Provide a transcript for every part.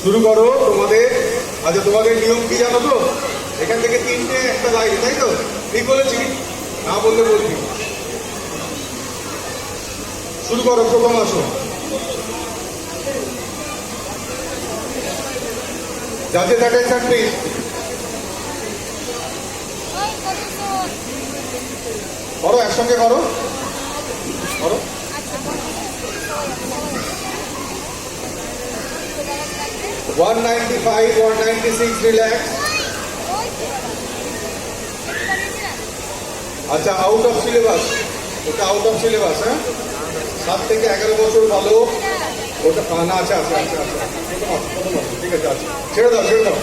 শুরু করো তোমাদের। আচ্ছা, তোমাদের নিয়ম কি জানো তো? এখান থেকে 3টে একটা লাইন, তাই তো? ঠিক বলেছি? না বললে বলবি। শুরু করো, প্রথম আসো। জাজেস অ্যাটেনশন প্লিজ। করো, একসঙ্গে করো করো। 195, 196, রিল্যাক্স। আচ্ছা, আউট অফ সিলেবাস, ওটা আউট অফ সিলেবাস। হ্যাঁ, 7 থেকে 11 বছর ভালো। ওটা না, আচ্ছা আচ্ছা আচ্ছা আচ্ছা, ঠিক আছে, আচ্ছা, ছেড়ে দাও ছেড়ে দাও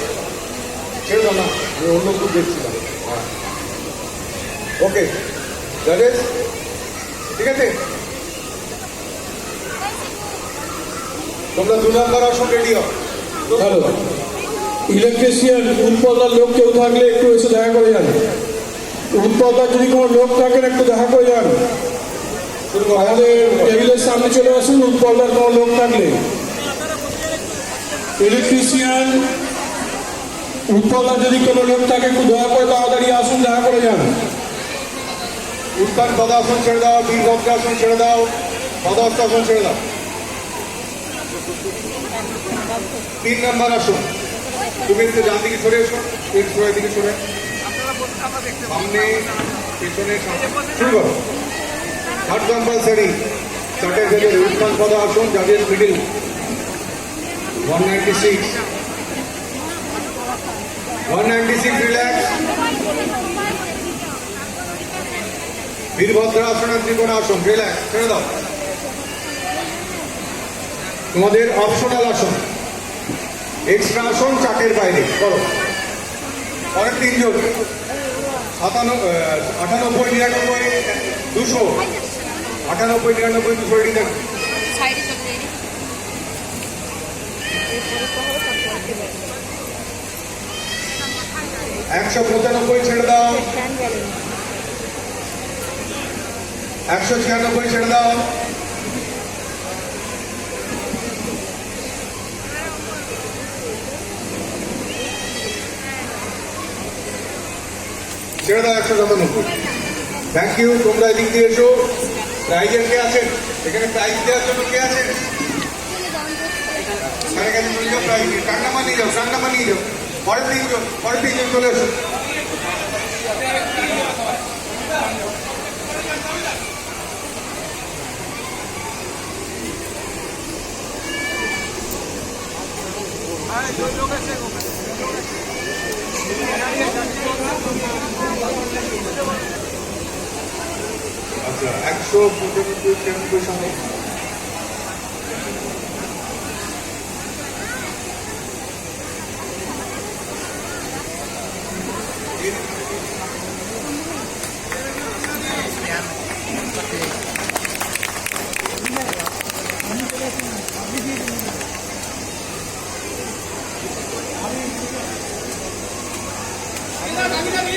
ছেড়ে দাও। না, আমি অন্য গ্রুপ দেখছিলাম। হ্যাঁ, ওকে জাজেস, ঠিক আছে। তোমরা 2 নম্বর আসন রেডি হও। হ্যালো, ইলেকট্রিশিয়ান উৎপলদার লোক কেউ থাকলে একটু এসে দেখা করে যান। উৎপলদার যদি কোনো লোক থাকেন একটু দেখা করে যান। আমাদের টেবিলের সামনে চলে আসুন উৎপলদার কোনো লোক থাকলে। ইলেকট্রিশিয়ান উৎপলদার যদি কোনো লোক থাকে একটু দয়া করে তাড়াতাড়ি আসুন, দেখা করে যান। উত্তান পদাসন ছেড়ে দাও, বীরভদ্রাসন ছেড়ে দাও, পদাস্তাসন ছেড়ে দাও। 3 নম্বর আসুন। তুমি একটু ডান দিকে সরে এসো, একটু দিকে সরে, সামনে পেছনে শুরু করো। 3rd কম্পালসারি চার্টের জাজের উত্তান পদাসন, জাজের মিডিল 196, 196, রিল্যাক্স। বীরভদ্রাসনের ত্রিকোণাসন, রিল্যাক্স, ছেড়ে দাও। তোমাদের অপশনাল আসন, এক্সট্রা আসন চার্টের বাইরে করো। অনেক 3 জন, 98, 99, 200, 98, 99, 200 রেডি থাকবে। 195 ছেড়ে দাও, 196 ছেড়ে দাও, ছেড়ে দাও 197। Thank you. তোমরা এদিক দিয়ে এসো। প্রাইজের কে আছেন এখানে? প্রাইজ দেওয়ার জন্য কে আছেন? সাড়ে কাছে চলে যাও, প্রাইজ কার নাম্বার নিয়ে যাও, কার নাম্বার নিয়ে যাও। পরের 3 জন, পরের 3 জন চলে এসো। আচ্ছা, 195, 96 সামনে।